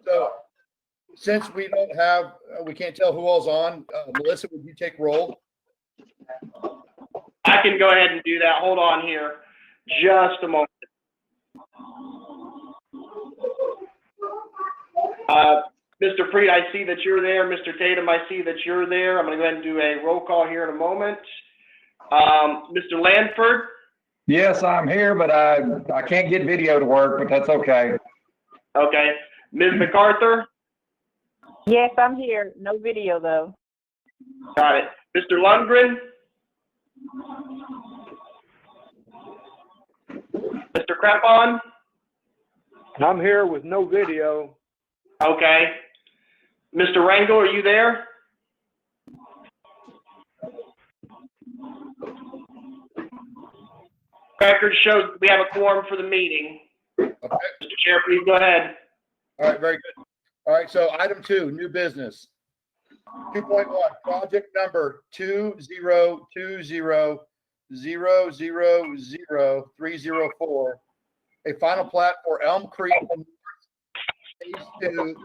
So since we don't have, we can't tell who all's on, Melissa, would you take roll? I can go ahead and do that. Hold on here. Just a moment. Mr. Freed, I see that you're there. Mr. Tatum, I see that you're there. I'm going to go ahead and do a roll call here in a moment. Mr. Lanford? Yes, I'm here, but I can't get video to work, but that's okay. Okay. Ms. MacArthur? Yes, I'm here. No video, though. Got it. Mr. Lundgren? Mr. Crepon? I'm here with no video. Okay. Mr. Rangel, are you there? Record shows we have a quorum for the meeting. Okay. Mr. Chair, please go ahead. All right, very good. All right, so item 2, new business. 2.1, project number 20200000304. A final plat for Elm Creek Phase 2,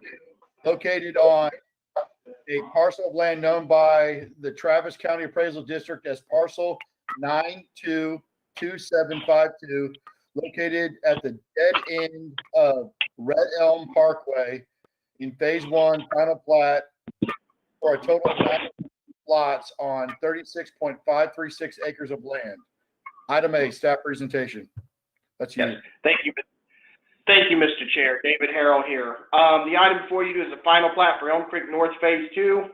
located on a parcel of land known by the Travis County Appraisal District as parcel 922752, located at the dead end of Red Elm Parkway in Phase 1, final plat for a total of 9 lots on 36.536 acres of land. Item A, staff presentation. That's you. Yes. Thank you. Thank you, Mr. Chair. David Harrell here. The item before you is the final plat for Elm Creek North Phase 2.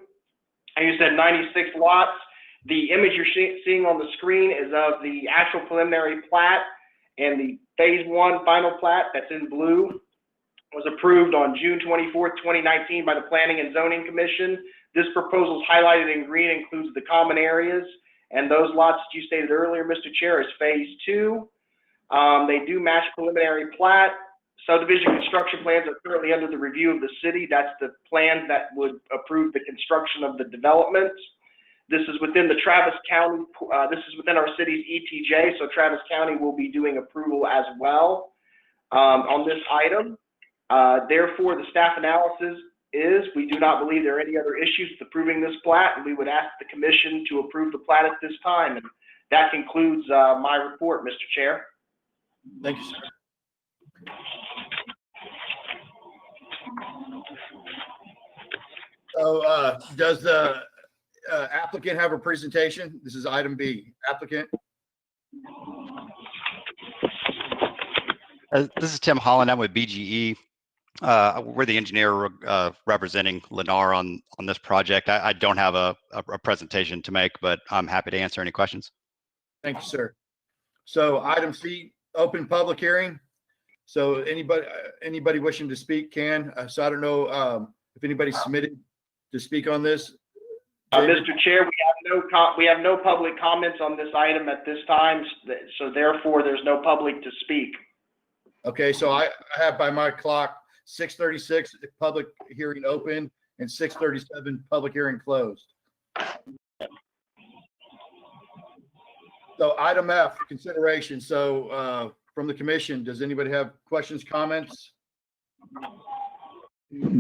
And you said 96 lots. The image you're seeing on the screen is of the actual preliminary plat, and the Phase 1 final plat that's in blue was approved on June 24th, 2019 by the Planning and Zoning Commission. This proposal is highlighted in green, includes the common areas, and those lots that you stated earlier, Mr. Chair, is Phase 2. They do match preliminary plat. Subdivision construction plans are currently under the review of the city. That's the plan that would approve the construction of the development. This is within the Travis County, this is within our city's ETJ, so Travis County will be doing approval as well on this item. Therefore, the staff analysis is we do not believe there are any other issues with approving this plat, and we would ask the commission to approve the plat at this time. And that concludes my report, Mr. Chair. Thank you, sir. So does the applicant have a presentation? This is item B. Applicant. This is Tim Holland. I'm with BGE. We're the engineer representing Lennar on this project. I don't have a presentation to make, but I'm happy to answer any questions. Thank you, sir. So item C, open public hearing. So anybody wishing to speak can. So I don't know if anybody submitted to speak on this. Mr. Chair, we have no public comments on this item at this time, so therefore there's no public to speak. Okay, so I have by my clock 6:36 public hearing open and 6:37 public hearing closed. So item F, consideration. So from the commission, does anybody have questions, comments?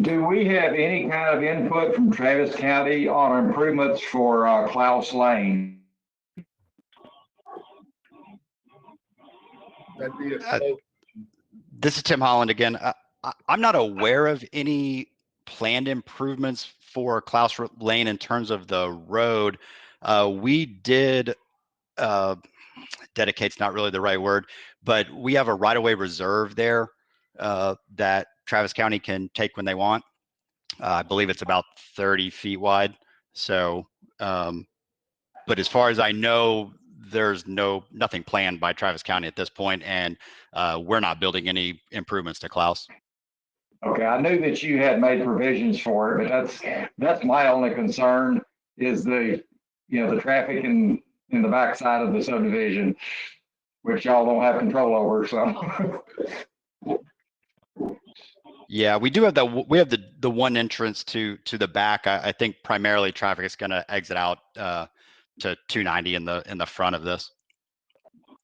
Do we have any kind of input from Travis County on improvements for Plows Lane? That'd be This is Tim Holland again. I'm not aware of any planned improvements for Klaus Lane in terms of the road. We did, dedicate's not really the right word, but we have a right-of-way reserve there that Travis County can take when they want. I believe it's about 30 feet wide. So, but as far as I know, there's nothing planned by Travis County at this point, and we're not building any improvements to Klaus. Okay, I knew that you had made provisions for it, but that's my only concern is the traffic in the backside of the subdivision, which y'all don't have control over. So. Yeah, we do have the one entrance to the back. I think primarily traffic is going to exit out to 290 in the front of this.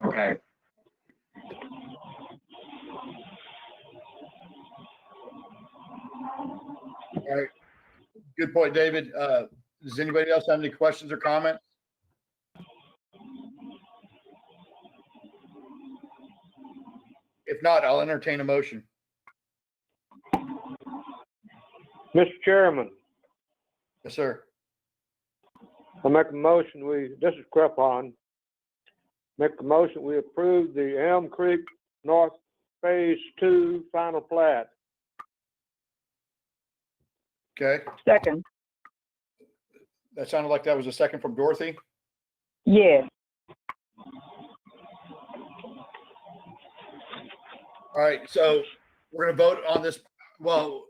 Okay. All right. Good point, David. Does anybody else have any questions or comments? If not, I'll entertain a motion. Mr. Chairman, Yes, sir. I make a motion, this is Crepon, make a motion, we approve the Elm Creek North Phase 2 final plat. Okay. Second. That sounded like that was a second from Dorothy. Yes. All right. So we're going to vote on this. Well,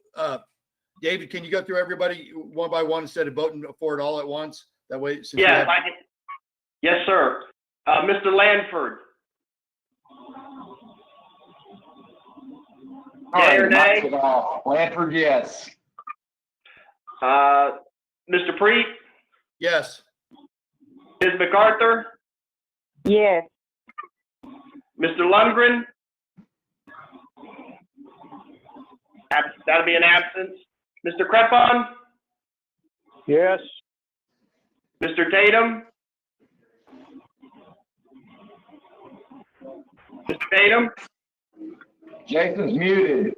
David, can you go through everybody one by one instead of voting for it all at once? That way, since you Yes, have- I can. Yes, sir. Mr. Lanford. Yay or nay? Knocks it off. Blanford, yes. Mr. Preet, Yes. Ms. MacArthur, Yes. Mr. Lundgren. That'll be an absence. Mr. Crepon, Yes. Mr. Tatum. Mr. Tatum, Jason's muted.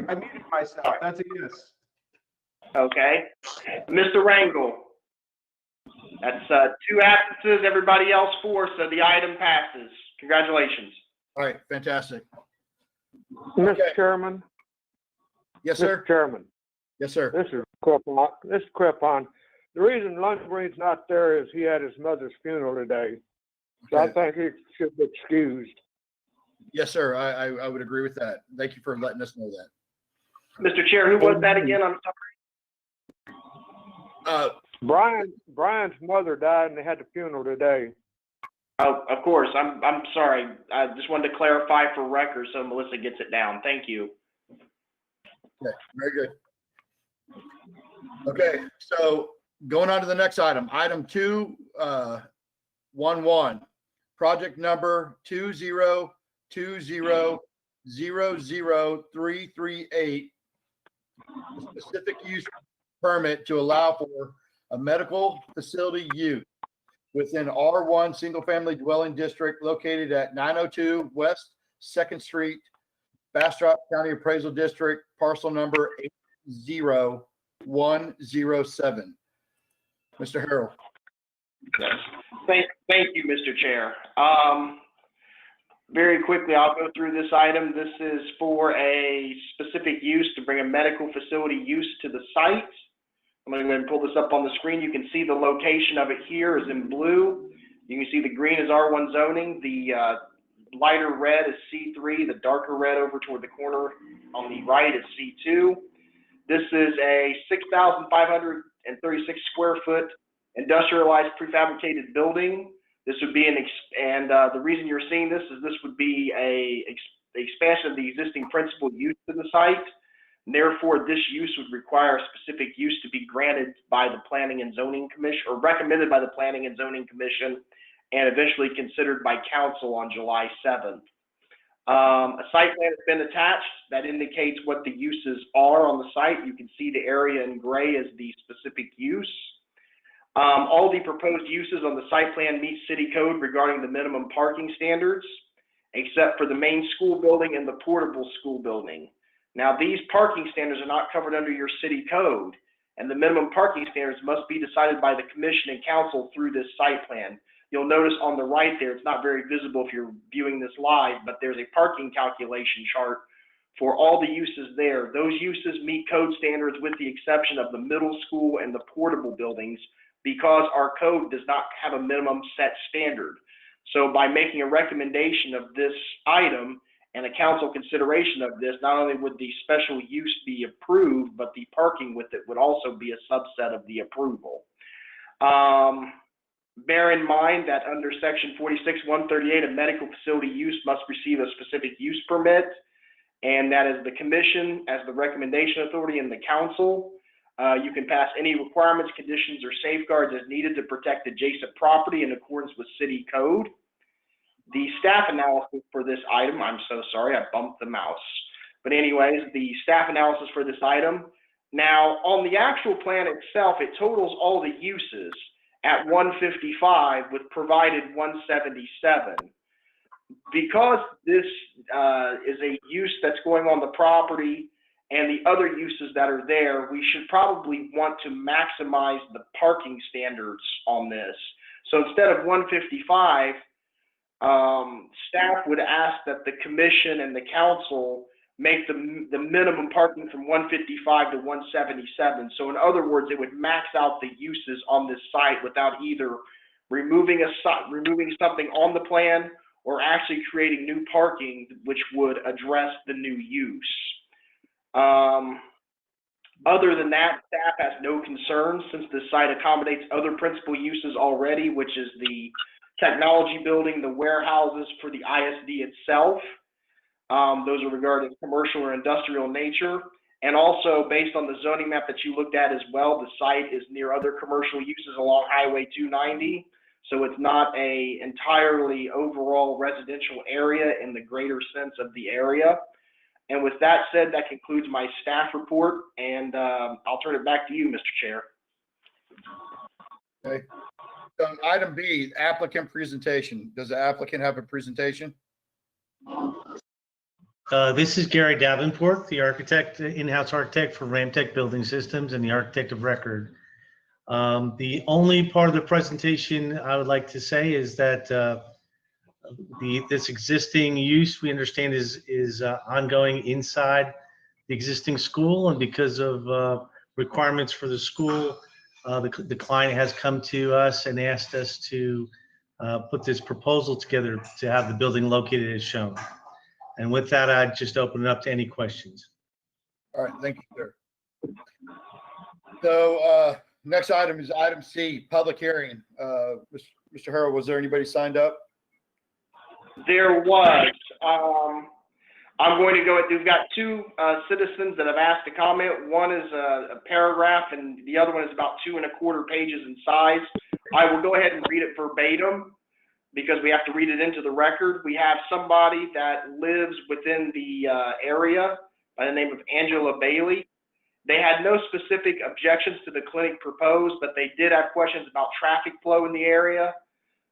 I muted myself. That's a yes. okay. Mr. Rangel. That's 2 absences, everybody else 4, so the item passes. Congratulations. All right. Fantastic. Mr. Okay. Chairman, Yes, sir. Mr. Chairman, Yes, sir. this is Crepon. The reason Lundgren's not there is he had his mother's funeral today. So I Okay. think he should be excused. Yes, sir. I would agree with that. Thank you for letting us know that. Mr. Chair, who was that again? I'm sorry. Brian's mother died and they had the funeral today. Oh, of course. I'm sorry. I just wanted to clarify for record so Melissa gets it down. Thank you. Okay. Very good. Okay. So going on to the next item, item 211, project number 202000338, specific use permit to allow for a medical facility use within R1 single family dwelling district located at 902 West 2nd Street, Bastrop County Appraisal District, parcel number 80107. Mr. Harrell. Thank you, Mr. Chair. Very quickly, I'll go through this item. This is for a specific use to bring a medical facility use to the site. I'm going to go ahead and pull this up on the screen. You can see the location of it here is in blue. You can see the green is R1 zoning. The lighter red is C3. The darker red over toward the corner on the right is C2. This is a 6,536 square foot industrialized prefabricated building. This would be the reason you're seeing this is this would be a expansion of the existing principal use to the site. And therefore, this use would require a specific use to be granted by the Planning and Zoning Commission, or recommended by the Planning and Zoning Commission, and eventually considered by council on July 7th. A site plan has been attached that indicates what the uses are on the site. You can see the area in gray as the specific use. All the proposed uses on the site plan meet city code regarding the minimum parking standards, except for the main school building and the portable school building. Now, these parking standards are not covered under your city code, and the minimum parking standards must be decided by the commission and council through this site plan. You'll notice on the right there, it's not very visible if you're viewing this live, but there's a parking calculation chart for all the uses there. Those uses meet code standards with the exception of the middle school and the portable buildings, because our code does not have a minimum set standard. So by making a recommendation of this item and a council consideration of this, not only would the special use be approved, but the parking with it would also be a subset of the approval. Bear in mind that under section 46-138, a medical facility use must receive a specific use permit, and that is the commission as the recommendation authority and the council. You can pass any requirements, conditions, or safeguards as needed to protect adjacent property in accordance with city code. The staff analysis for this item, I'm so sorry, I bumped the mouse. But anyways, the staff analysis for this item. Now, on the actual plan itself, it totals all the uses at 155 with provided 177. Because this is a use that's going on the property and the other uses that are there, we should probably want to maximize the parking standards on this. So instead of 155, staff would ask that the commission and the council make the minimum parking from 155 to 177. So in other words, it would max out the uses on this site without either removing something on the plan or actually creating new parking which would address the new use. Other than that, staff has no concerns since the site accommodates other principal uses already, which is the technology building, the warehouses for the ISD itself. Those are regarded as commercial or industrial nature. And also based on the zoning map that you looked at as well, the site is near other commercial uses along Highway 290. So it's not a entirely overall residential area in the greater sense of the area. And with that said, that concludes my staff report, and I'll turn it back to you, Mr. Chair. Okay. Item B, applicant presentation. Does the applicant have a presentation? This is Gary Davenport, the architect, in-house architect for Ramtech Building Systems and the architect of record. The only part of the presentation I would like to say is that this existing use we understand is ongoing inside the existing school, and because of requirements for the school, the client has come to us and asked us to put this proposal together to have the building located as shown. And with that, I'd just open it up to any questions. All right, thank you, sir. So next item is item C, public hearing. Mr. Harrell, was there anybody signed up? There was. I'm going to go, we've got two citizens that have asked to comment. One is a paragraph and the other one is about 2¼ pages in size. I will go ahead and read it verbatim because we have to read it into the record. We have somebody that lives within the area by the name of Angela Bailey. They had no specific objections to the clinic proposed, but they did have questions about traffic flow in the area.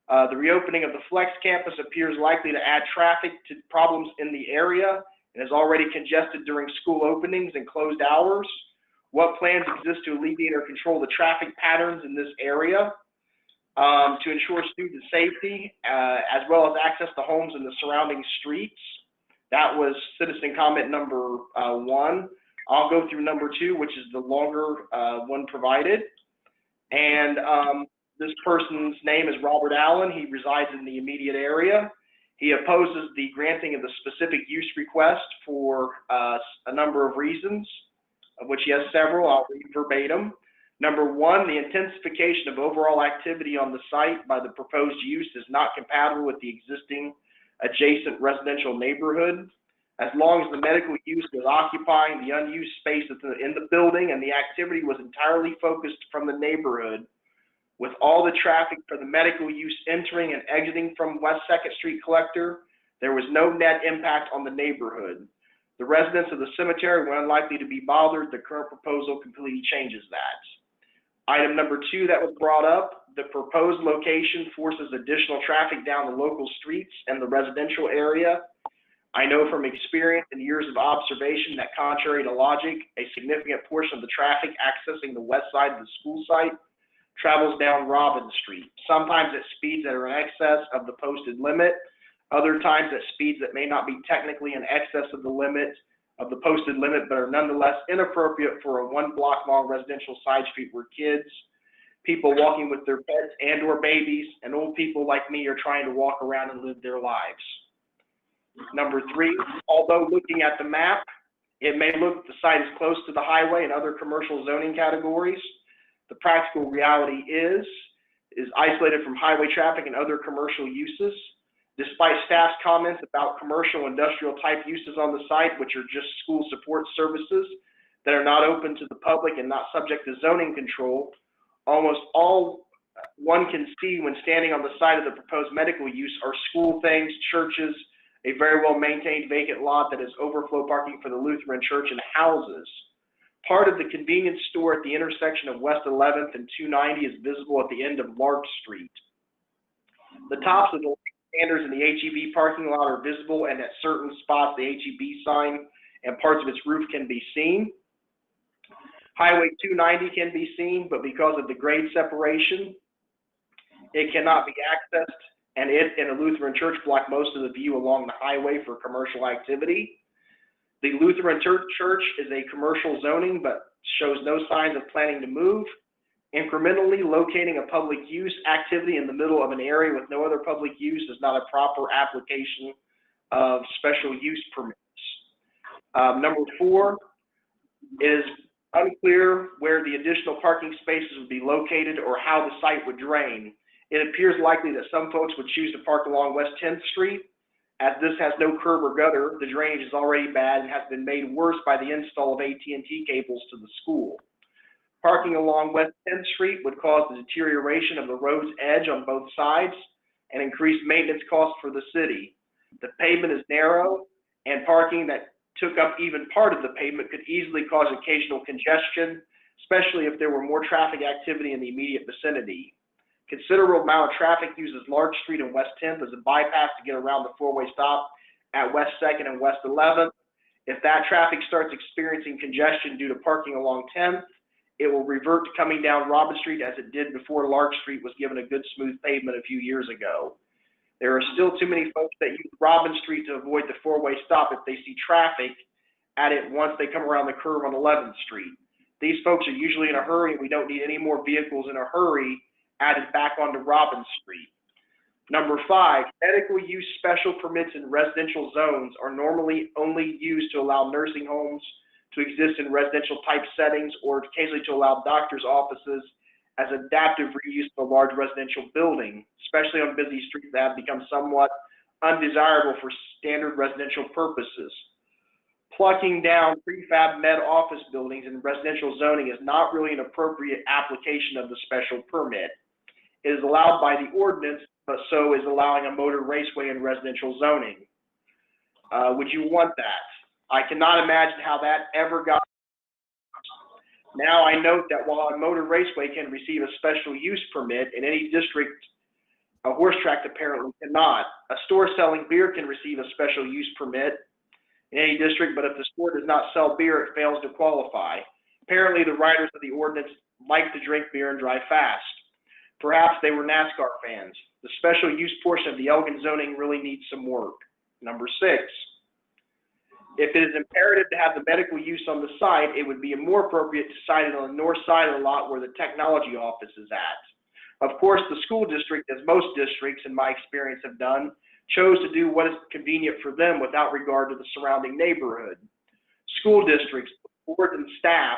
The reopening of the Flex campus appears likely to add traffic to problems in the area and is already congested during school openings and closed hours. What plans exist to alleviate or control the traffic patterns in this area to ensure student safety, as well as access to homes in the surrounding streets? That was citizen comment number 1. I'll go through number 2, which is the longer one provided. And this person's name is Robert Allen. He resides in the immediate area. He opposes the granting of the specific use request for a number of reasons, of which he has several. I'll read verbatim. Number 1, the intensification of overall activity on the site by the proposed use is not compatible with the existing adjacent residential neighborhood. As long as the medical use was occupying the unused space in the building and the activity was entirely focused from the neighborhood, with all the traffic for the medical use entering and exiting from West 2nd Street Collector, there was no net impact on the neighborhood. The residents of the cemetery were unlikely to be bothered. The current proposal completely changes that. Item number 2 that was brought up, the proposed location forces additional traffic down the local streets and the residential area. I know from experience and years of observation that contrary to logic, a significant portion of the traffic accessing the west side of the school site travels down Robin Street, sometimes at speeds that are in excess of the posted limit, other times at speeds that may not be technically in excess of the limit of the posted limit, but are nonetheless inappropriate for a 1-block-long residential side street where kids, people walking with their pets and or babies, and old people like me are trying to walk around and live their lives. Number 3, although looking at the map, it may look the site is close to the highway and other commercial zoning categories. The practical reality is isolated from highway traffic and other commercial uses. Despite staff's comments about commercial industrial type uses on the site, which are just school support services that are not open to the public and not subject to zoning control, almost all one can see when standing on the site of the proposed medical use are school things, churches, a very well-maintained vacant lot that is overflow parking for the Lutheran Church and houses. Part of the convenience store at the intersection of West 11th and 290 is visible at the end of Lark Street. The tops of the standers in the HEB parking lot are visible, and at certain spots, the HEB sign and parts of its roof can be seen. Highway 290 can be seen, but because of the grade separation, it cannot be accessed, and it and the Lutheran Church block most of the view along the highway for commercial activity. The Lutheran Church is a commercial zoning, but shows no signs of planning to move. Incrementally locating a public use activity in the middle of an area with no other public use is not a proper application of special use permits. Number 4, it is unclear where the additional parking spaces would be located or how the site would drain. It appears likely that some folks would choose to park along West 10th Street. As this has no curb or gutter, the drainage is already bad and has been made worse by the install of AT&T cables to the school. Parking along West 10th Street would cause the deterioration of the road's edge on both sides and increase maintenance costs for the city. The pavement is narrow, and parking that took up even part of the pavement could easily cause occasional congestion, especially if there were more traffic activity in the immediate vicinity. Considerable amount of traffic uses Lark Street and West 10th as a bypass to get around the four-way stop at West 2nd and West 11th. If that traffic starts experiencing congestion due to parking along 10th, it will revert to coming down Robin Street as it did before Lark Street was given a good smooth pavement a few years ago. There are still too many folks that use Robin Street to avoid the four-way stop if they see traffic at it once they come around the curve on 11th Street. These folks are usually in a hurry, and we don't need any more vehicles in a hurry added back onto Robin Street. Number 5, medical use special permits in residential zones are normally only used to allow nursing homes to exist in residential type settings, or occasionally to allow doctors' offices as adaptive reuse of a large residential building, especially on busy streets that have become somewhat undesirable for standard residential purposes. Plucking down prefab med office buildings in residential zoning is not really an appropriate application of the special permit. It is allowed by the ordinance, but so is allowing a motor raceway in residential zoning. Would you want that? I cannot imagine how that ever got. Now I note that while a motor raceway can receive a special use permit in any district, a horse track apparently cannot. A store selling beer can receive a special use permit in any district, but if the store does not sell beer, it fails to qualify. Apparently the writers of the ordinance like to drink beer and drive fast. Perhaps they were NASCAR fans. The special use portion of the Elgin zoning really needs some work. Number 6. If it is imperative to have the medical use on the site, it would be more appropriate to site it on the north side of the lot where the technology office is at. Of course, the school district, as most districts in my experience have done, chose to do what is convenient for them without regard to the surrounding neighborhood. School districts, board and staff,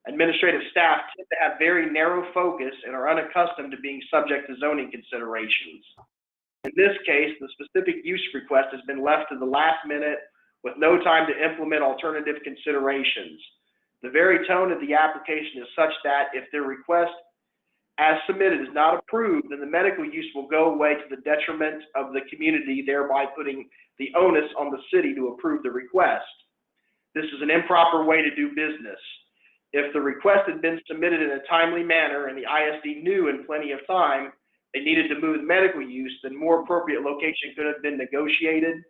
administrative staff tend to have very narrow focus and are unaccustomed to being subject to zoning considerations. In this case, the specific use request has been left to the last minute with no time to implement alternative considerations. The very tone of the application is such that if their request as submitted is not approved, then the medical use will go away to the detriment of the community, thereby putting the onus on the city to approve the request. This is an improper way to do business. If the request had been submitted in a timely manner and the ISD knew in plenty of time they needed to move the medical use, then more appropriate location could have been negotiated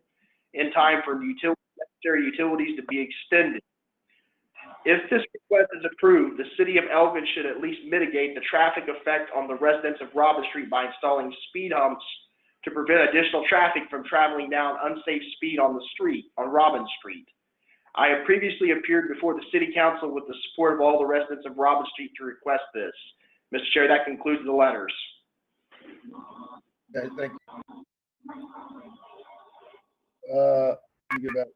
in time for necessary utilities to be extended. If this request is approved, the city of Elgin should at least mitigate the traffic effect on the residents of Robin Street by installing speed humps to prevent additional traffic from traveling down unsafe speed on the street, on Robin Street. I have previously appeared before the city council with the support of all the residents of Robin Street to request this. Mr. Chair, that concludes the letters. Okay, thank you. Let me get back.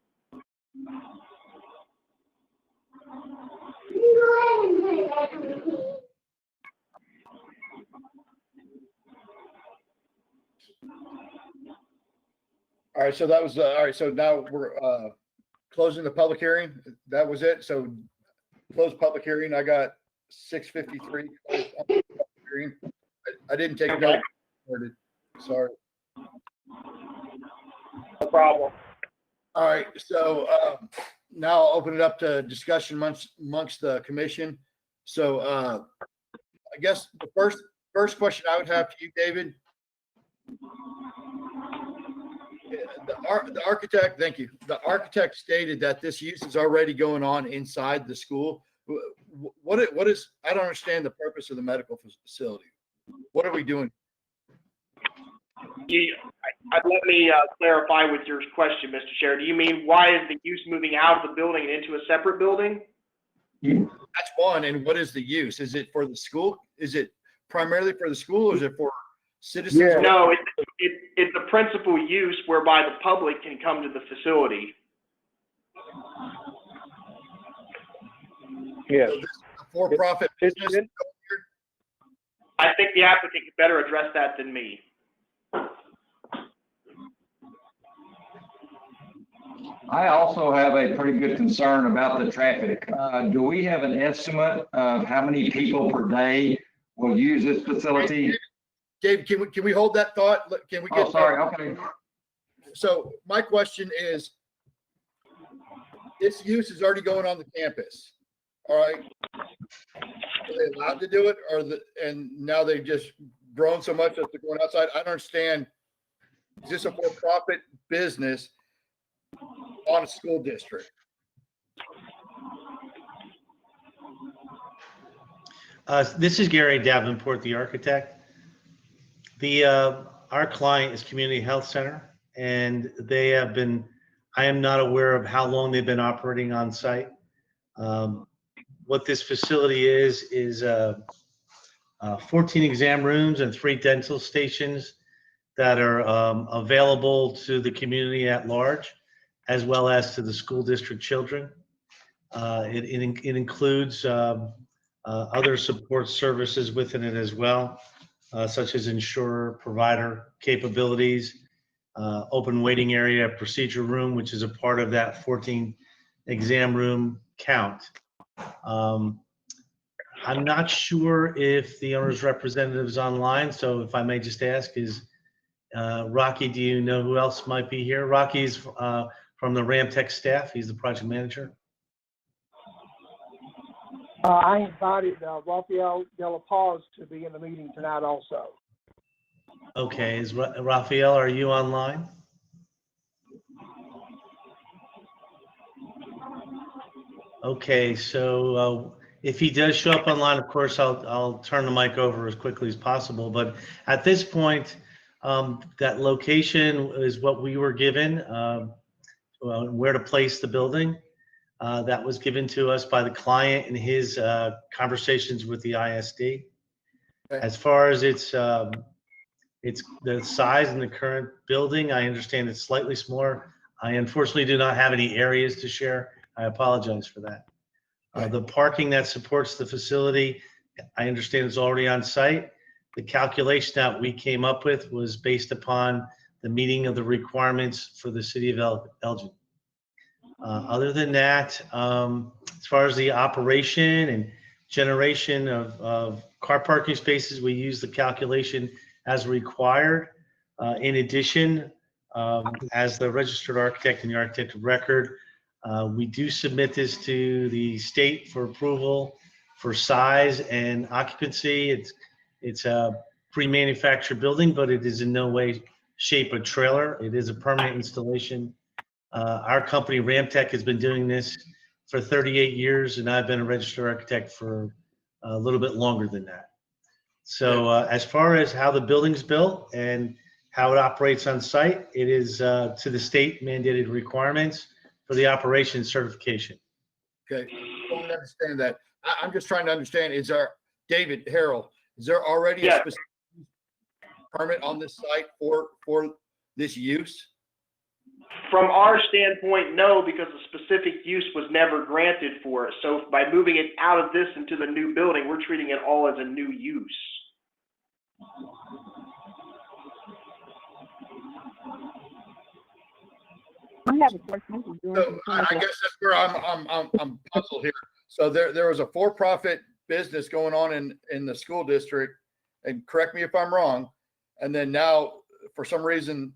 All right, so that was all right. So now we're closing the public hearing. That was it. So close public hearing. I got 6:53. I didn't take note. Sorry. No problem. All right, so now I'll open it up to discussion amongst the commission. So I guess the first question I would have to you, David. The architect, thank you. The architect stated that this use is already going on inside the school. What is, I don't understand the purpose of the medical facility. What are we doing? Let me clarify with your question, Mr. Chair. Do you mean why is the use moving out of the building and into a separate building? That's one. And what is the use? Is it for the school? Is it primarily for the school, or is it for citizens? Yeah. No, it's the principal use whereby the public can come to the facility. Yes. So this is a for-profit business. I think the applicant could better address that than me. I also have a pretty good concern about the traffic. Do we have an estimate of how many people per day will use this facility? Dave, can we hold that thought? Can we get? Oh, sorry, okay. So my question is, this use is already going on the campus. All right. Are they allowed to do it, and now they've just grown so much that they're going outside? I don't understand. Is this a for-profit business on a school district? This is Gary Davenport, the architect. Our client is Community Health Center, and they have been, I am not aware of how long they've been operating on site. What this facility is 14 exam rooms and 3 dental stations that are available to the community at large, as well as to the school district children. It includes other support services within it as well, such as insurer, provider capabilities, open waiting area, procedure room, which is a part of that 14 exam room count. I'm not sure if the owner's representative is online, so if I may just ask, is Rocky, do you know who else might be here? Rocky's from the Ramtech staff. He's the project manager. I invited Rafael de la Paz to be in the meeting tonight also. Okay, is Rafael, are you online? Okay, so if he does show up online, of course, I'll turn the mic over as quickly as possible. But at this point, that location is what we were given, where to place the building. That was given to us by the client in his conversations with the ISD. Okay. As far as it's the size in the current building, I understand it's slightly smaller. I unfortunately do not have any areas to share. I apologize for that. The parking that supports the facility, I understand is already on site. The calculation that we came up with was based upon the meeting of the requirements for the city of Elgin. Other than that, as far as the operation and generation of car parking spaces, we use the calculation as required. In addition, as the registered architect and the architect of record, we do submit this to the state for approval for size and occupancy. It's a pre-manufactured building, but it is in no way, shape, a trailer. It is a permanent installation. Our company, Ramtech, has been doing this for 38 years, and I've been a registered architect for a little bit longer than that. So as far as how the building's built and how it operates on site, it is to the state mandated requirements for the operation certification. Okay, I don't understand that. I'm just trying to understand, is there, David Harrell, is there already a specific permit on this site for this use? From our standpoint, no, because the specific use was never granted for it. So by moving it out of this into the new building, we're treating it all as a new use. I have a question. So I guess that's where I'm puzzled here. So there was a for-profit business going on in the school district, and correct me if I'm wrong, and then now for some reason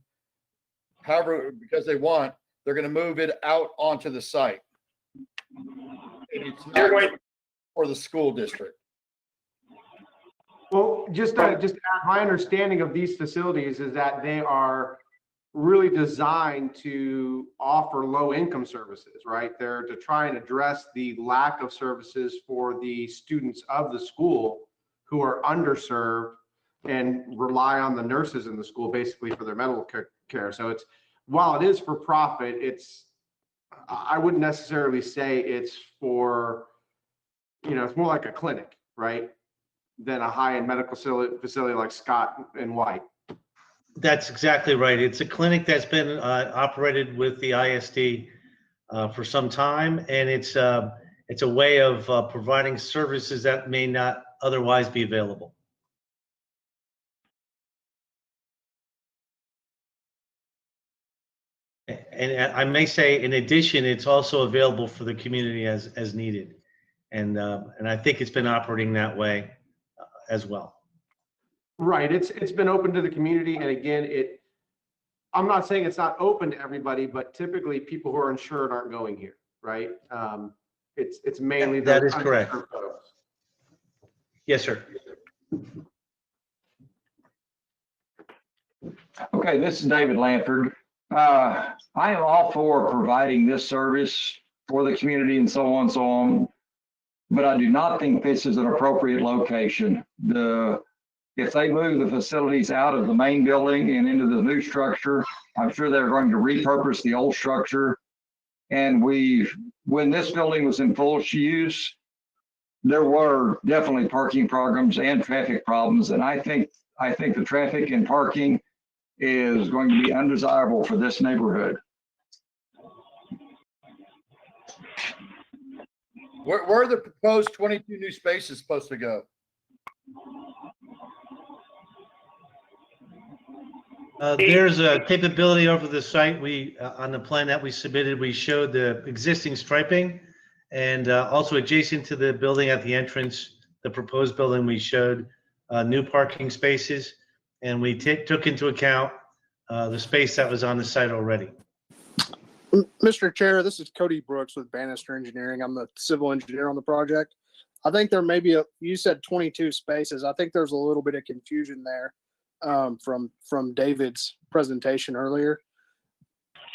however, because they want, they're going to move it out onto the site. And it's You're not going, for the school district. Well, just to add, my understanding of these facilities is that they are really designed to offer low-income services, right? They're to try and address the lack of services for the students of the school who are underserved and rely on the nurses in the school basically for their medical care. So it's, while it is for profit, I wouldn't necessarily say it's for, it's more like a clinic, right? Than a high-end medical facility like Scott and White. That's exactly right. It's a clinic that's been operated with the ISD for some time, and it's a way of providing services that may not otherwise be available. And I may say, in addition, it's also available for the community as needed, and I think it's been operating that way as well. Right. It's been open to the community, and again, I'm not saying it's not open to everybody, but typically people who are insured aren't going here, right? It's mainly That is correct. folks. Yes, sir. Okay, this is David Lanford. I am all for providing this service for the community and so on, but I do not think this is an appropriate location. If they move the facilities out of the main building and into the new structure, I'm sure they're going to repurpose the old structure. And when this building was in full use, there were definitely parking problems and traffic problems. And I think the traffic and parking is going to be undesirable for this neighborhood. Where are the proposed 22 new spaces supposed to go? There's a capability over the site. On the plan that we submitted, we showed the existing striping, and also adjacent to the building at the entrance, the proposed building, we showed new parking spaces, and we took into account the space that was on the site already. Mr. Chair, this is Cody Brooks with Bannister Engineering. I'm the civil engineer on the project. I think there may be you said 22 spaces. I think there's a little bit of confusion there from David's presentation earlier.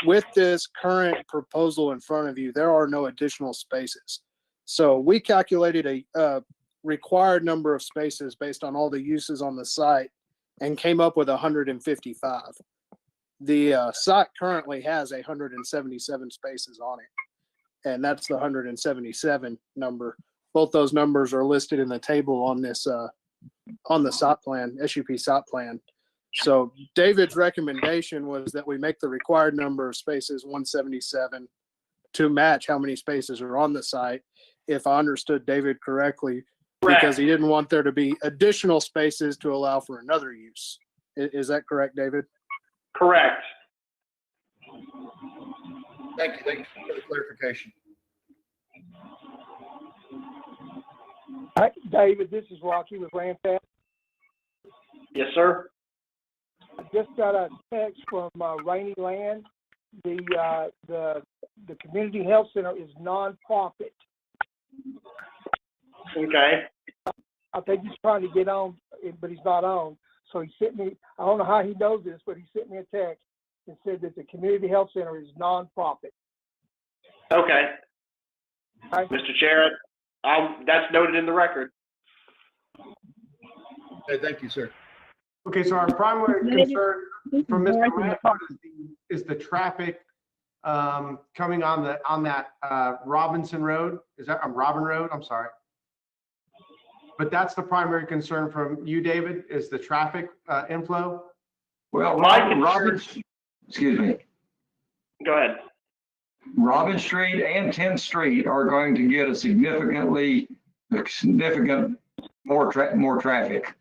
With this current proposal in front of you, there are no additional spaces. So we calculated a required number of spaces based on all the uses on the site and came up with 155. The site currently has 177 spaces on it, and that's the 177 number. Both those numbers are listed in the table on this on the site plan, SUP site plan. So David's recommendation was that we make the required number of spaces 177 to match how many spaces are on the site, if I understood David correctly, because he didn't want there to be additional spaces to allow for another use. Is that correct, David? correct. Thank you for the clarification. Hi, David, this is Rocky with Rampat. Yes, sir. I just got a text from Rainy Land. The community health center is nonprofit. Okay. I think he's trying to get on, but he's not on. So he sent me, I don't know how he knows this, but he sent me a text and said that the community health center is nonprofit. Okay. Right. Mr. Chair, that's noted in the record. Okay, thank you, sir. Okay, so our primary concern from Mr. Rampart is the traffic coming on that Robinson Road. Is that Robin Road? I'm sorry. But that's the primary concern from you, David, is the traffic inflow? Well, excuse me. Go ahead. Robin Street and 10th Street are going to get a significant more traffic.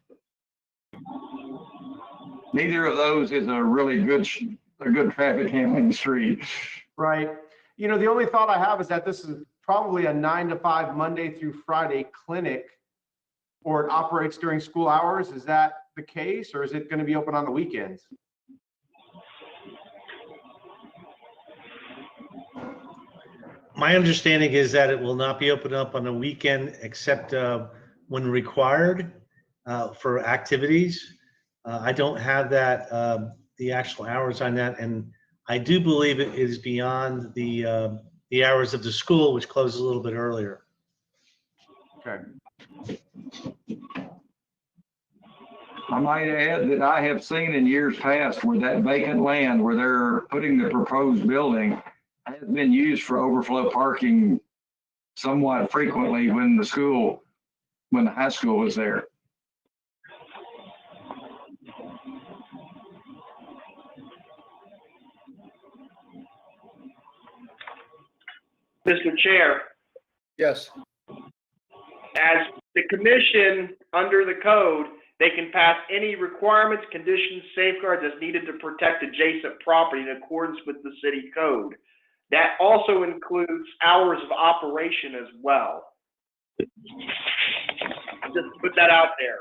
Neither of those is a really good traffic handling street. Right. You know, the only thought I have is that this is probably a 9 to 5 Monday through Friday clinic, or it operates during school hours. Is that the case, or is it going to be open on the weekends? My understanding is that it will not be opened up on a weekend except when required for activities. I don't have that, the actual hours on that, and I do believe it is beyond the hours of the school, which closes a little bit earlier. Okay. I might add that I have seen in years past where that vacant land where they're putting the proposed building has been used for overflow parking somewhat frequently when the high school was there. Mr. Chair, Yes. as the commission, under the code, they can pass any requirements, conditions, safeguards as needed to protect adjacent property in accordance with the city code. That also includes hours of operation as well. Just put that out there.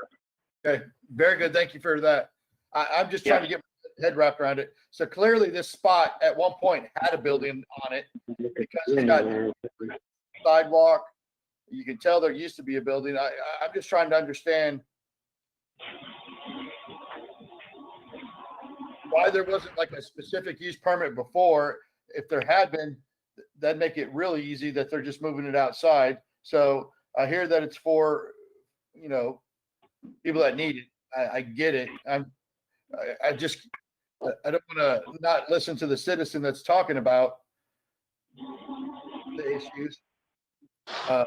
Okay. Very good. Thank you for that. I'm just trying to get my head wrapped around it. So clearly this spot at one point had a building on it because it's got sidewalk. You can tell there used to be a building. I'm just trying to understand why there wasn't like a specific use permit before. If there had been, that'd make it really easy that they're just moving it outside. So I hear that it's for, you know, people that need it. I get it. I don't want to not listen to the citizen that's talking about the issues. And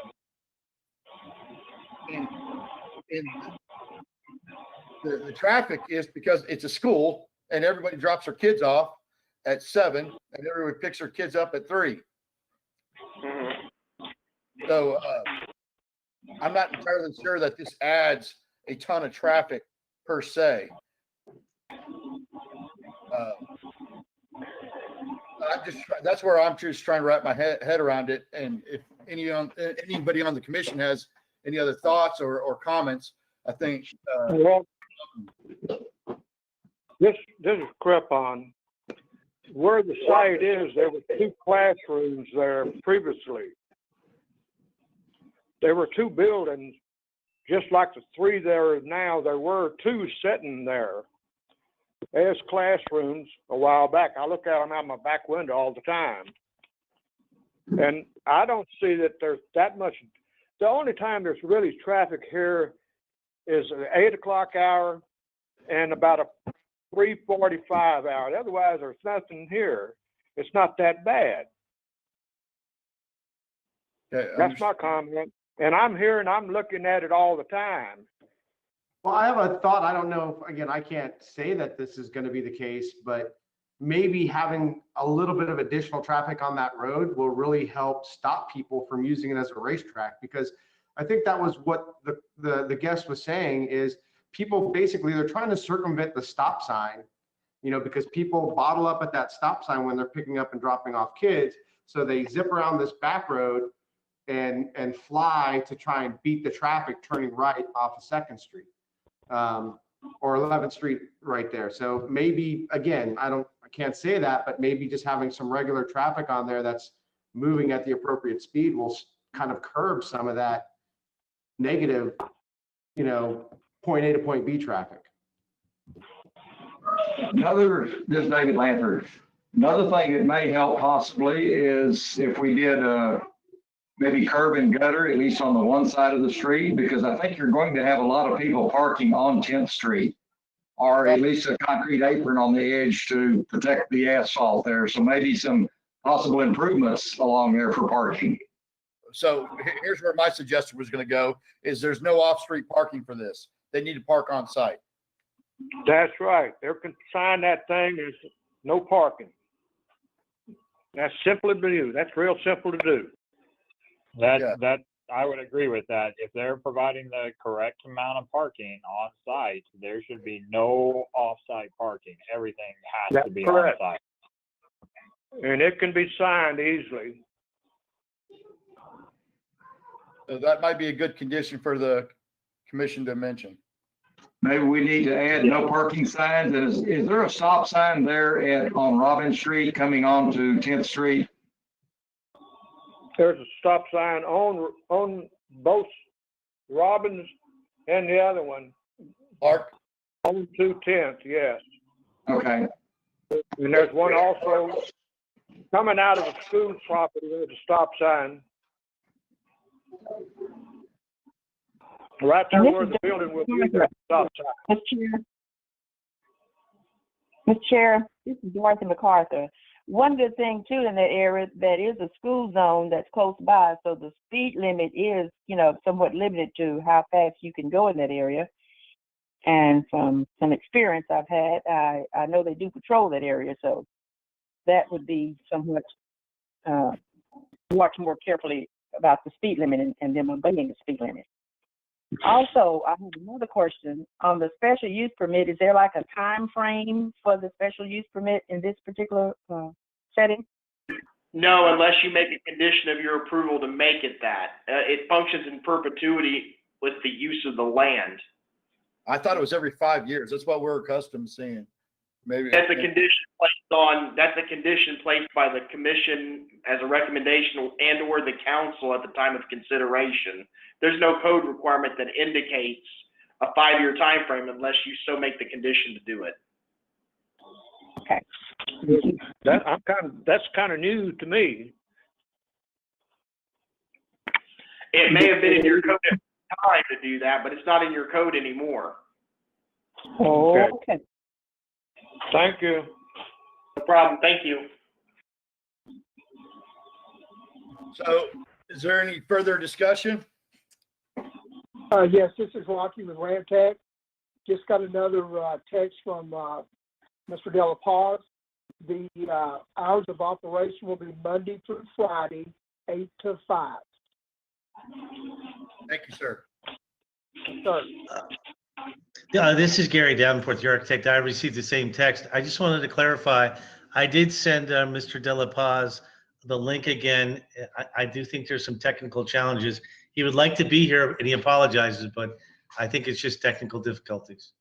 the traffic is because it's a school and everybody drops their kids off at 7 and everybody picks their kids up at 3. So I'm not entirely sure that this adds a ton of traffic per se. That's where I'm just trying to wrap my head around it. And if anybody on the commission has any other thoughts or comments, I think. Well, this is Crepon. Where the site is, there were 2 classrooms there previously. There were 2 buildings, just like the 3 there now. There were 2 sitting there as classrooms a while back. I look at them out my back window all the time. And I don't see that there's that much. The only time there's really traffic here is the 8 o'clock hour and about a 3:45 hour. Otherwise, there's nothing here. It's not that bad. Okay, That's my comment. And I'm here and I'm looking at it all the time. Well, I have a thought. I don't know, again, I can't say that this is going to be the case, but maybe having a little bit of additional traffic on that road will really help stop people from using it as a racetrack, because I think that was what the guest was saying is people basically, they're trying to circumvent the stop sign, you know, because people bottle up at that stop sign when they're picking up and dropping off kids. So they zip around this back road and fly to try and beat the traffic turning right off of 2nd Street. Or 11th Street right there. So maybe, again, I can't say that, but maybe just having some regular traffic on there that's moving at the appropriate speed will kind of curb some of that negative, you know, point A to point B traffic. This is David Lantern. Another thing that may help possibly is if we did maybe curb and gutter, at least on the one side of the street, because I think you're going to have a lot of people parking on 10th Street, or at least a concrete apron on the edge to protect the asphalt there. So maybe some possible improvements along there for parking. So here's where my suggestion was going to go is there's no off-street parking for this. They need to park on site. That's right. They can sign that thing as no parking. That's simple to do. That's real simple to do. That I would agree with that. If they're providing the correct amount of parking on site, there should be no off-site parking. Everything has to be on site. And it can be signed easily. So that might be a good condition for the commission to mention. Maybe we need to add no parking signs. And is there a stop sign there on Robin Street coming on to 10th Street? There's a stop sign on both Robbins and the other one, Clark? on 210th, yes. Okay. And there's one also coming out of the school property, there's a stop sign. Right there where the building will be, there's a stop sign. Mr. Chair, this is Dorothy MacArthur. One good thing too in that area, that is a school zone that's close by, so the speed limit is, somewhat limited to how fast you can go in that area. And from some experience I've had, I know they do patrol that area, so that would be somewhat watch more carefully about the speed limit and them obeying the speed limit. Also, I have another question on the special use permit. Is there like a time frame for the special use permit in this particular setting? No, unless you make a condition of your approval to make it that. It functions in perpetuity with the use of the land. I thought it was every 5 years. That's what we're accustomed to seeing. Maybe That's a condition placed by the commission as a recommendation and/or the council at the time of consideration. There's no code requirement that indicates a 5-year time frame unless you so make the condition to do it. Okay. That's kind of new to me. It may have been in your code at the time to do that, but it's not in your code anymore. Okay. Thank you. No problem. Thank you. So is there any further discussion? Yes, this is Rocky with Ramtech. Just got another text from Mr. De La Paz. The hours of operation will be Monday through Friday, 8 to 5. Thank you, sir. Sir. This is Gary Davenport, the architect. I received the same text. I just wanted to clarify. I did send Mr. De La Paz the link again. I do think there's some technical challenges. He would like to be here and he apologizes, but I think it's just technical difficulties.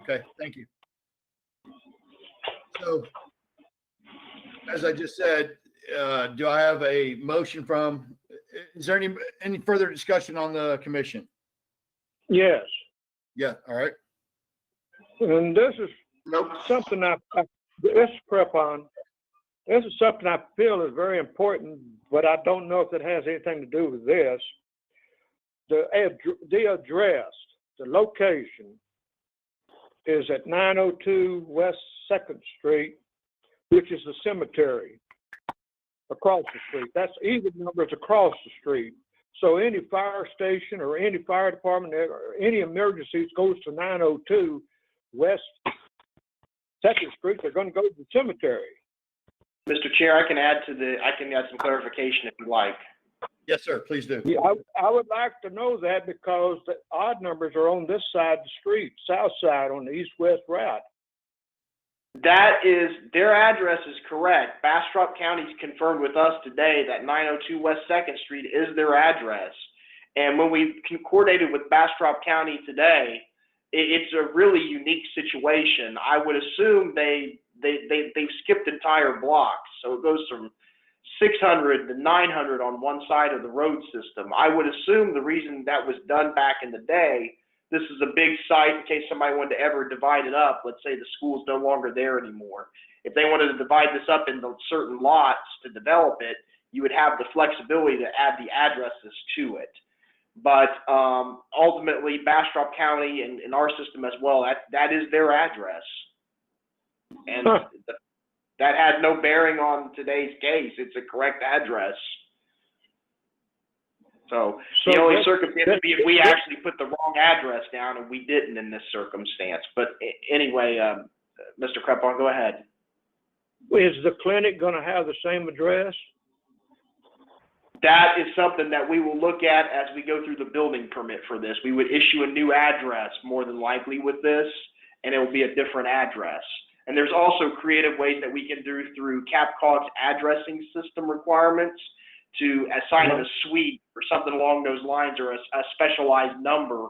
Okay, thank you. So, as I just said, do I have a motion from, is there any further discussion on the commission? Yes. Yeah, all right. And this is something this is something I feel is very important, but I don't know if it has anything to do with this. The address, the location is at 902 West 2nd Street, which is the cemetery across the street. That's even numbers across the street. So any fire station or any fire department or any emergencies goes to 902 West 2nd Street, they're going to go to the cemetery. Mr. Chair, I can add some clarification if you like. Yes, sir, please do. Yeah, I would like to know that because the odd numbers are on this side of the street, south side on the east-west route. That is, their address is correct. Bastrop County's confirmed with us today that 902 West 2nd Street is their address. And when we coordinated with Bastrop County today, it's a really unique situation. I would assume they've skipped entire blocks. So it goes from 600 to 900 on one side of the road system. I would assume the reason that was done back in the day, this is a big site in case somebody wanted to ever divide it up. Let's say the school's no longer there anymore. If they wanted to divide this up into certain lots to develop it, you would have the flexibility to add the addresses to it. But ultimately, Bastrop County and our system as well, that is their address. And that had no bearing on today's case. It's a correct address. So the only circumstance would be if we actually put the wrong address down, and we didn't in this circumstance. But anyway, Mr. Crepon, go ahead. Is the clinic going to have the same address? That is something that we will look at as we go through the building permit for this. We would issue a new address more than likely with this, and it will be a different address. And there's also creative ways that we can do through CapCog's addressing system requirements to assign it a suite or something along those lines, or a specialized number.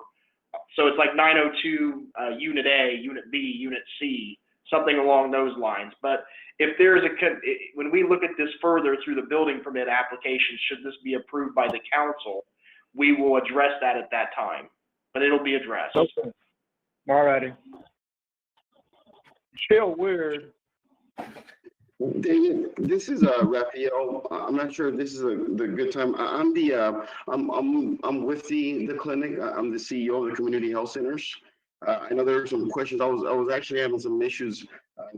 So it's like 902 Unit A, Unit B, Unit C, something along those lines. But if there's when we look at this further through the building permit application, should this be approved by the council, we will address that at that time, but it'll be addressed. Okay. All righty. Still weird. David, this is Raphael. I'm not sure if this is the good time. I'm with the clinic. I'm the CEO of the community health centers. I know there are some questions. I was actually having some issues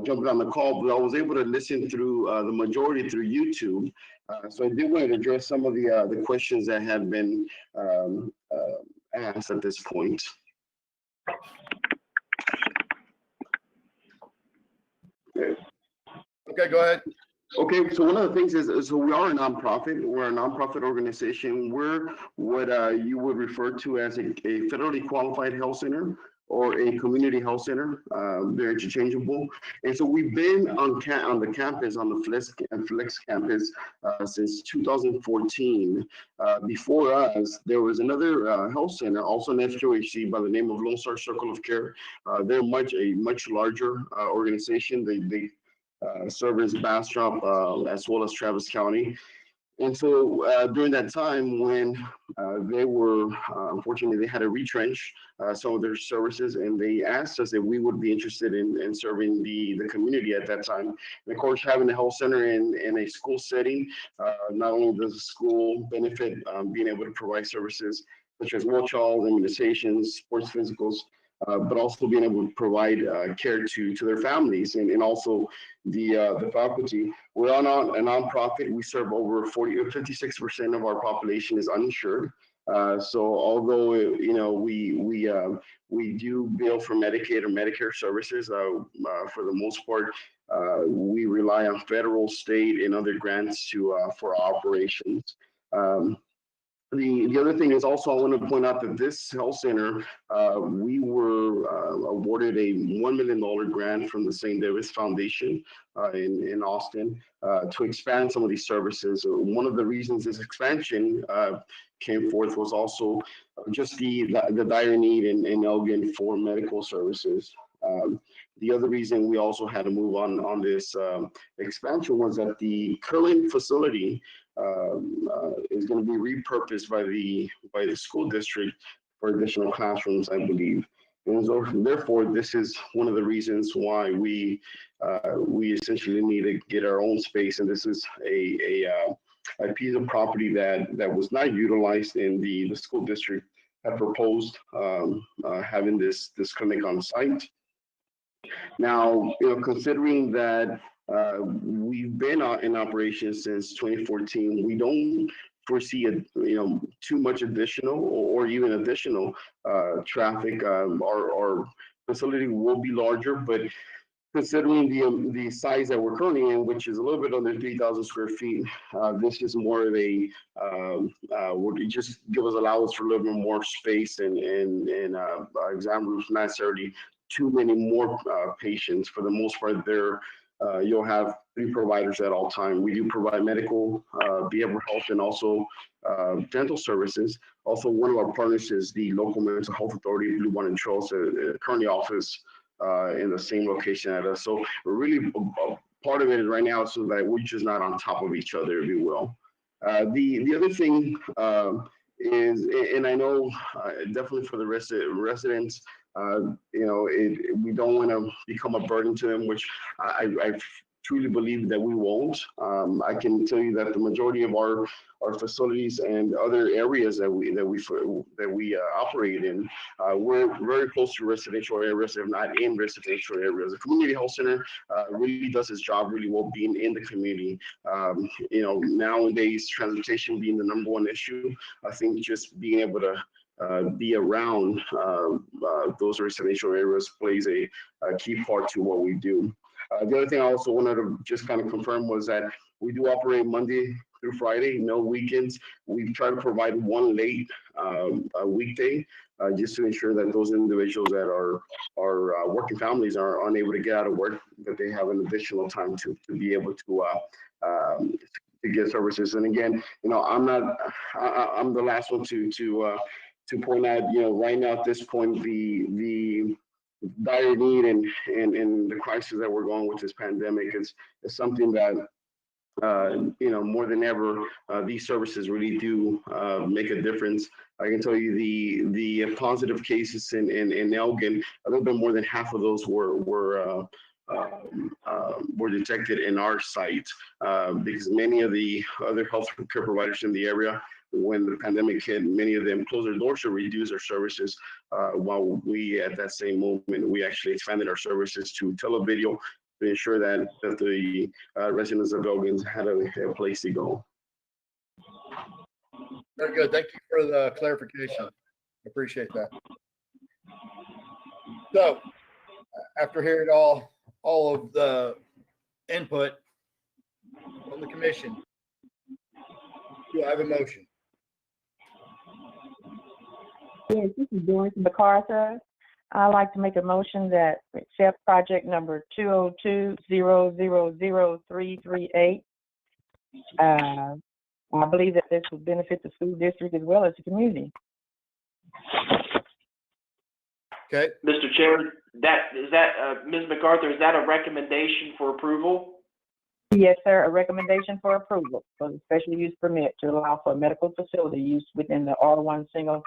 jumping on the call, but I was able to listen through the majority through YouTube. So I did want to address some of the questions that had been asked at this point. Okay, go ahead. Okay, so one of the things is so we are a nonprofit. We're a nonprofit organization. We're what you would refer to as a federally qualified health center or a community health center. They're interchangeable. And so we've been on the campus, on the Flex campus since 2014. Before us, there was another health center, also an FQHC by the name of Lone Star Circle of Care. They're a much larger organization. They service Bastrop as well as Travis County. And so during that time when they were, unfortunately, they had to retrench some of their services, and they asked us if we would be interested in serving the community at that time. And of course, having a health center in a school setting, not only does the school benefit being able to provide services such as well child immunizations, sports physicals, but also being able to provide care to their families and also the faculty. We're on a nonprofit. We serve over 56% of our population is uninsured. So although we do bill for Medicaid or Medicare services, for the most part, we rely on federal, state, and other grants for our operations. The other thing is also I want to point out that this health center, we were awarded a $1 million grant from the St. Davis Foundation in Austin to expand some of these services. One of the reasons this expansion came forth was also just the dire need in Elgin for medical services. The other reason we also had to move on this expansion was that the current facility is going to be repurposed by the school district for additional classrooms, I believe. And so therefore, this is one of the reasons why we essentially need to get our own space. And this is a piece of property that was not utilized, and the school district had proposed having this clinic on site. Now, considering that we've been in operation since 2014, we don't foresee too much additional or even additional traffic. Our facility will be larger, but considering the size that we're currently in, which is a little bit under 3,000 square feet, this is more of a would just allow us for a little bit more space and exam rooms, not necessarily too many more patients. For the most part, you'll have 3 providers at all time. We do provide medical, behavioral health, and also dental services. Also, one of our partners is the local mental health authority, Blue Bonnet Trails, currently office in the same location at us. So really, part of it is right now so that we're just not on top of each other, if you will. The other thing is, and I know definitely for the residents, we don't want to become a burden to them, which I truly believe that we won't. I can tell you that the majority of our facilities and other areas that we operate in, we're very close to residential areas, if not in residential areas. The community health center really does its job really well being in the community. Nowadays, transportation being the #1 issue, I think just being able to be around those residential areas plays a key part to what we do. The other thing I also wanted to just kind of confirm was that we do operate Monday through Friday, no weekends. We try to provide one late weekday just to ensure that those individuals that are working families are unable to get out of work, that they have an additional time to be able to get services. And again, I'm the last one to point out, right now at this point, the dire need and the crisis that we're going with this pandemic is something that more than ever, these services really do make a difference. I can tell you the positive cases in Elgin, a little bit more than half of those were detected in our site because many of the other healthcare providers in the area, when the pandemic hit, many of them closed their doors to reduce their services. While we, at that same moment, we actually expanded our services to televideo to ensure that the residents of Elgin had a place to go. Very good. Thank you for the clarification. Appreciate that. So, after hearing all of the input from the commission, do I have a motion? Yes, this is Doris MacArthur. I'd like to make a motion that we accept project number 202-000-338. I believe that this will benefit the school district as well as the community. Okay. Mr. Chair, Ms. MacArthur, is that a recommendation for approval? Yes, sir. A recommendation for approval for the special use permit to allow for medical facility use within the R1 single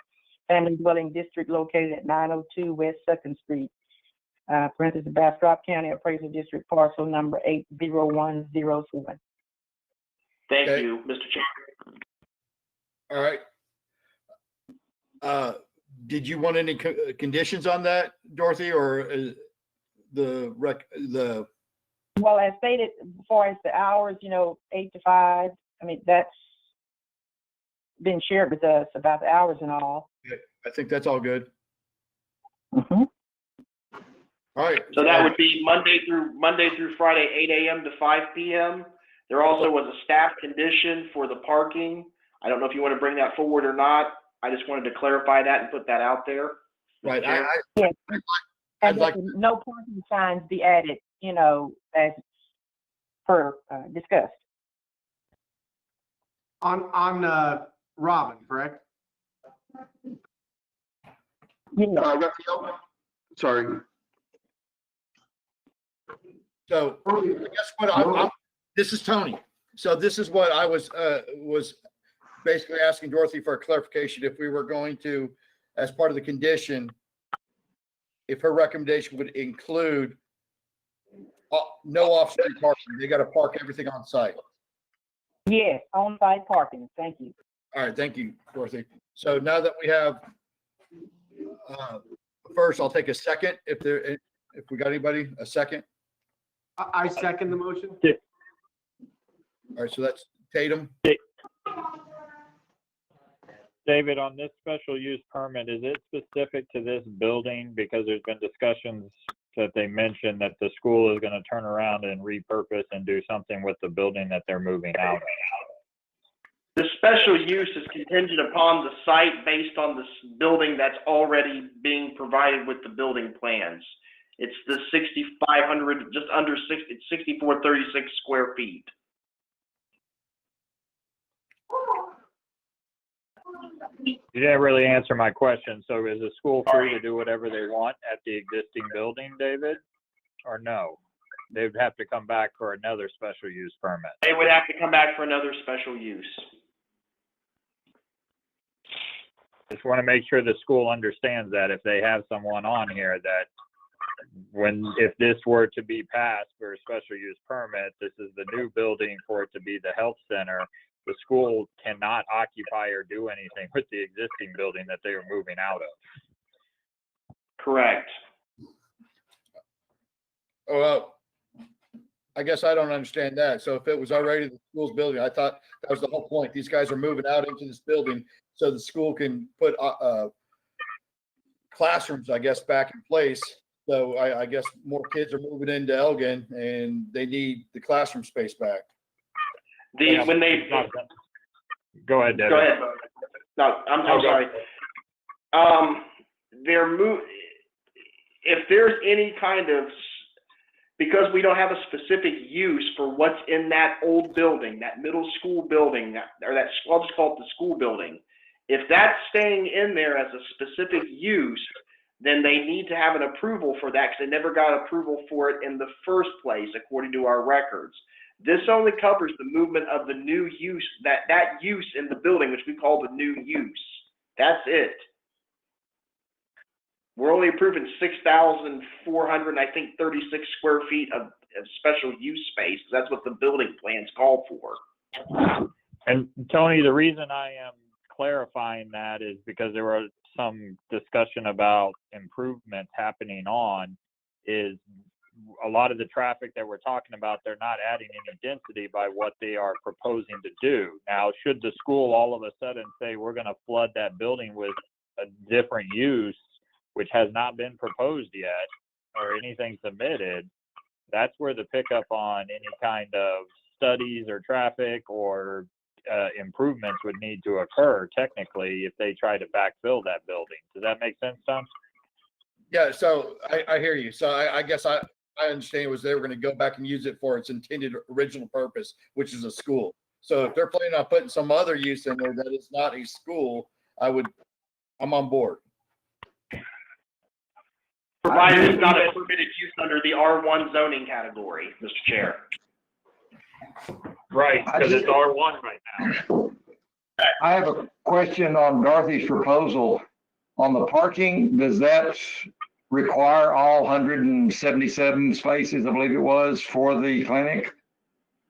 family dwelling district located at 902 West 2nd Street, parentheses, Bastrop County Appraisal District, parcel number 80107. Thank Okay. you, Mr. Chair. All right. Did you want any conditions on that, Dorothy, or Well, as stated, as far as the hours, 8 to 5, I mean, that's been shared with us about the hours and all. I think that's all good. Mm-hmm. All right. So that would be Monday through Friday, 8 a.m. to 5 p.m. There also was a staff condition for the parking. I don't know if you want to bring that forward or not. I just wanted to clarify that and put that out there. Right. Yes. I'd like no parking signs be added, as per discussed. On Robin, correct? Sorry. So I guess what this is Tony. So this is what I was basically asking Dorothy for a clarification. If we were going to, as part of the condition, if her recommendation would include no off-street parking, they got to park everything on site. Yes, on-site parking. Thank you. All right, thank you, Dorothy. So now that we have, first, I'll take a second. If we got anybody, a second. I second the motion. All right, so that's Tatum. David, on this special use permit, is it specific to this building? Because there's been discussions that they mentioned that the school is going to turn around and repurpose and do something with the building that they're moving out of. The special use is contingent upon the site based on this building that's already being provided with the building plans. It's the 6,500, just under 60, it's 6,436 square feet. You didn't really answer my question. So is the school free to do whatever they want at the existing building, David? Or no? They would have to come back for another special use permit. They would have to come back for another special use. Just want to make sure the school understands that if they have someone on here that if this were to be passed for a special use permit, this is the new building for it to be the health center. The school cannot occupy or do anything with the existing building that they are moving out of. Correct. Oh, I guess I don't understand that. So if it was already the school's building, I thought that was the whole point. These guys are moving out into this building so the school can put classrooms, I guess, back in place. So I guess more kids are moving into Elgin and they need the classroom space back. Go ahead, David. Go ahead. No, I'm sorry. If there's any kind of, because we don't have a specific use for what's in that old building, that middle school building, I'll just call it the school building. If that's staying in there as a specific use, then they need to have an approval for that because they never got approval for it in the first place, according to our records. This only covers the movement of the new use, that use in the building, which we call the new use. That's it. We're only approving 6,400, I think, 36 square feet of special use space. That's what the building plans call for. And Tony, the reason I am clarifying that is because there was some discussion about improvements happening on is a lot of the traffic that we're talking about, they're not adding any density by what they are proposing to do. Now, should the school all of a sudden say we're going to flood that building with a different use, which has not been proposed yet or anything submitted, that's where the pickup on any kind of studies or traffic or improvements would need to occur technically if they try to backfill that building. Does that make sense, Tom? Yeah, so I hear you. So I guess I understand it was they were going to go back and use it for its intended original purpose, which is a school. So if they're planning on putting some other use in there that is not a school, I'm on board. Provided it's not a permitted use under the R1 zoning category, Mr. Chair. Right, because it's R1 right now. I have a question on Dorothy's proposal. On the parking, does that require all 177 spaces, I believe it was, for the clinic?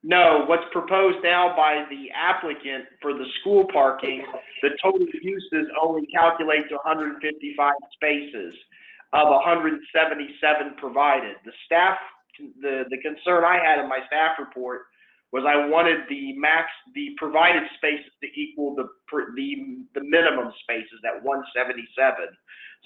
No, what's proposed now by the applicant for the school parking, the total uses only calculate to 155 spaces of 177 provided. The staff, the concern I had in my staff report was I wanted the provided spaces to equal the minimum spaces at 177.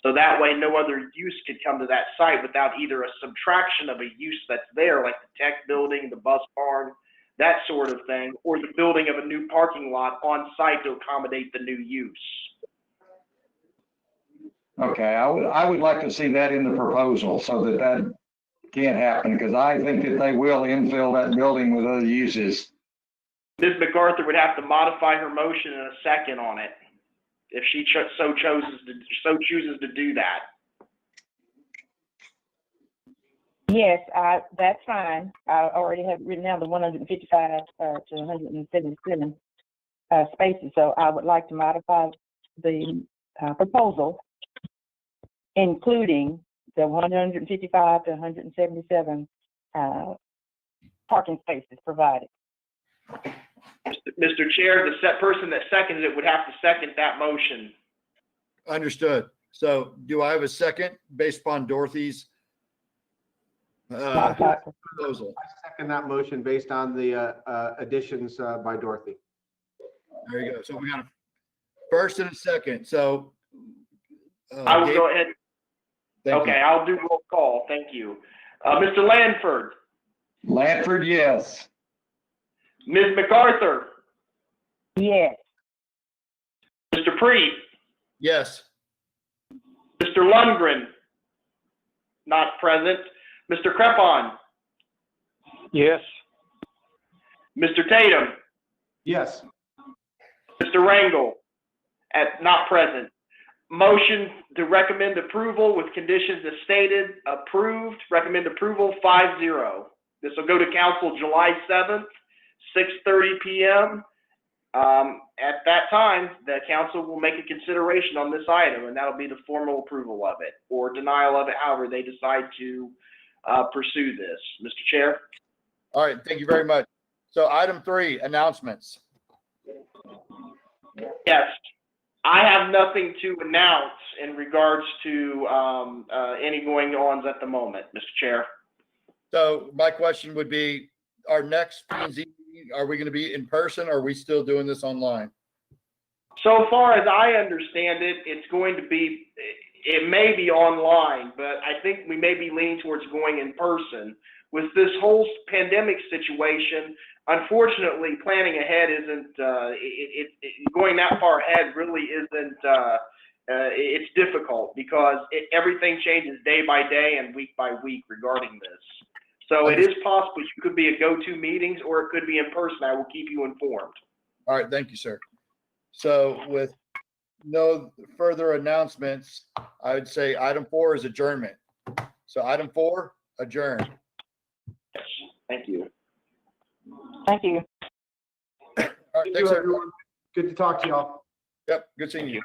So that way no other use could come to that site without either a subtraction of a use that's there, like the tech building, the bus barn, that sort of thing, or the building of a new parking lot on site to accommodate the new use. Okay, I would like to see that in the proposal so that can't happen, because I think that they will infill that building with other uses. Ms. MacArthur would have to modify her motion in a second on it if she so chooses to do that. Yes, that's fine. I already have written down the 155 to 177 spaces, so I would like to modify the proposal, including the 155 to 177 parking spaces provided. Mr. Chair, the person that seconded it would have to second that motion. Understood. So do I have a second based upon Dorothy's proposal? I second that motion based on the additions by Dorothy. There you go. So we got a first and a second. So I will go ahead. Okay, I'll do roll call. Thank you. Mr. Lanford. Lanford, yes. Ms. MacArthur. Yes. Mr. Preet. yes. Mr. Lundgren. Not present. Mr. Crepon. Yes. Mr. Tatum. Yes. Mr. Rangel. Not present. Motion to recommend approval with conditions as stated, approved, recommend approval 5-0. This will go to council July 7th, 6:30 p.m. At that time, the council will make a consideration on this item, and that'll be the formal approval of it or denial of it, however they decide to pursue this. Mr. Chair? All right, thank you very much. So item 3, announcements. Yes. I have nothing to announce in regards to any going-ons at the moment, Mr. Chair. So my question would be, our next P&Z, are we going to be in person or are we still doing this online? So far as I understand it, it may be online, but I think we may be leaning towards going in person. With this whole pandemic situation, unfortunately, planning ahead isn't, going that far ahead really isn't, it's difficult because everything changes day by day and week by week regarding this. So it is possible you could be at go-to meetings or it could be in person. I will keep you informed. All right, thank you, sir. So with no further announcements, I would say item 4 is adjournment. So item 4, adjourn. Thank you. Thank you. All right, Thank thanks, you, everyone. everyone. Good to talk to y'all. Yep, good seeing you.